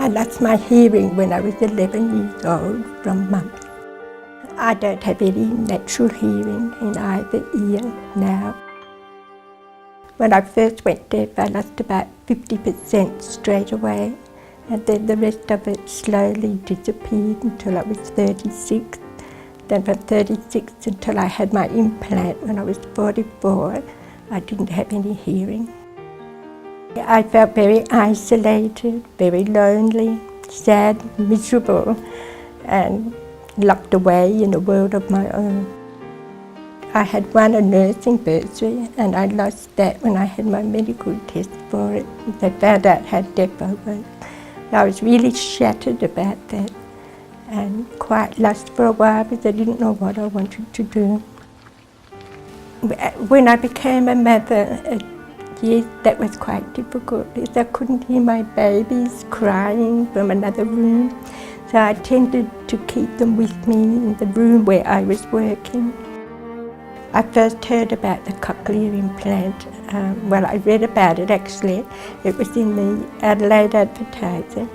I lost my hearing when I was 11 years old from mum. I don't have any natural hearing in either ear now. When I first went deaf, I lost about 50% straight away, and then the rest of it slowly disappeared until I was 36. Then from 36 until I had my implant when I was 44, I didn't have any hearing. I felt very isolated, very lonely, sad, miserable, and locked away in a world of my own. I had won a nursing bursary and I lost that when I had my medical test for it. They found out how deaf I was. I was really shattered about that and quite lost for a while because I didn't know what I wanted to do. When I became a mother, yes, that was quite difficult because I couldn't hear my babies crying from another room. So I tended to keep them with me in the room where I was working. I first heard about the cochlear implant. I read about it actually. It was in the Adelaide Advertiser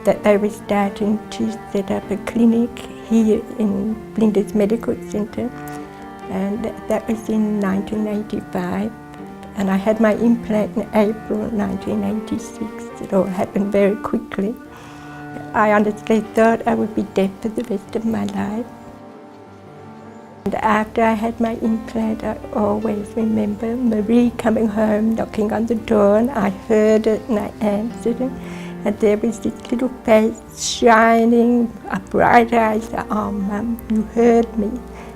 that they were starting to set up a clinic here in Flinders Medical Centre, and that was in 1985. And I had my implant in April 1986. It all happened very quickly. I honestly thought I would be deaf for the rest of my life. And after I had my implant, I always remember Marie coming home, knocking on the door, and I heard it and I answered it. And there was this little face shining, bright eyes. Oh, Mum, you heard me.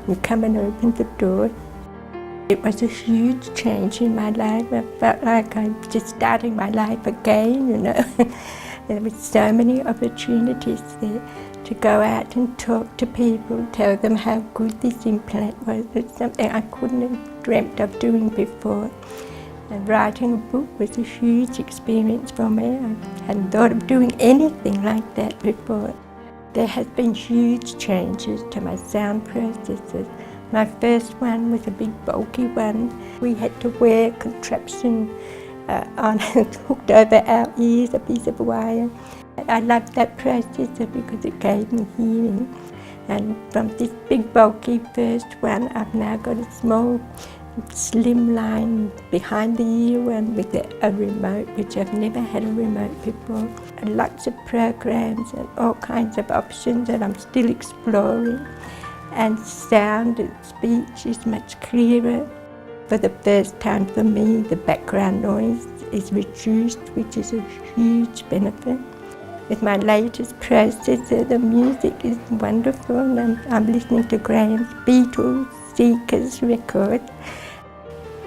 You come and open the door. It was a huge change in my life. I felt like I'm just starting my life again, you know. There were so many opportunities there to go out and talk to people, tell them how good this implant was. It's something I couldn't have dreamt of doing before. And writing a book was a huge experience for me. I hadn't thought of doing anything like that before. There has been huge changes to my sound processors. My first one was a big bulky one. We had to wear a contraption hooked over our ears, a piece of wire. I loved that processor because it gave me hearing. And from this big bulky first one, I've now got a small slim line behind the ear one with a remote, which I've never had a remote before. And lots of programs and all kinds of options that I'm still exploring. And sound and speech is much clearer. For the first time for me, the background noise is reduced, which is a huge benefit. With my latest processor, the music is wonderful, and I'm listening to Graham's Beatles, Seekers record.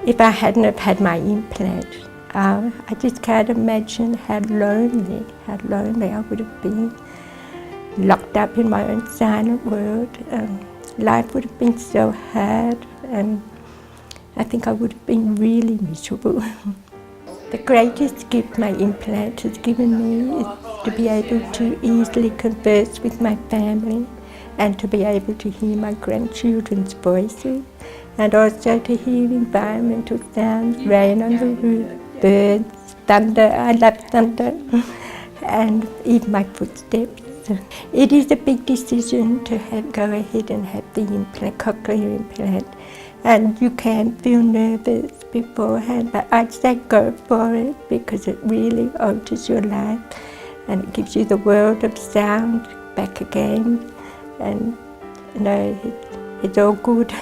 If I hadn't have had my implant, I just can't imagine how lonely I would have been. Locked up in my own silent world. Life would have been so hard, and I think I would have been really miserable. The greatest gift my implant has given me is to be able to easily converse with my family and to be able to hear my grandchildren's voices and also to hear environmental sounds, rain on the roof, birds, thunder. I love thunder, and even my footsteps. It is a big decision to go ahead and have the implant, cochlear implant, and you can feel nervous beforehand, but I'd say go for it because it really alters your life and it gives you the world of sound back again, and you know, it's all good.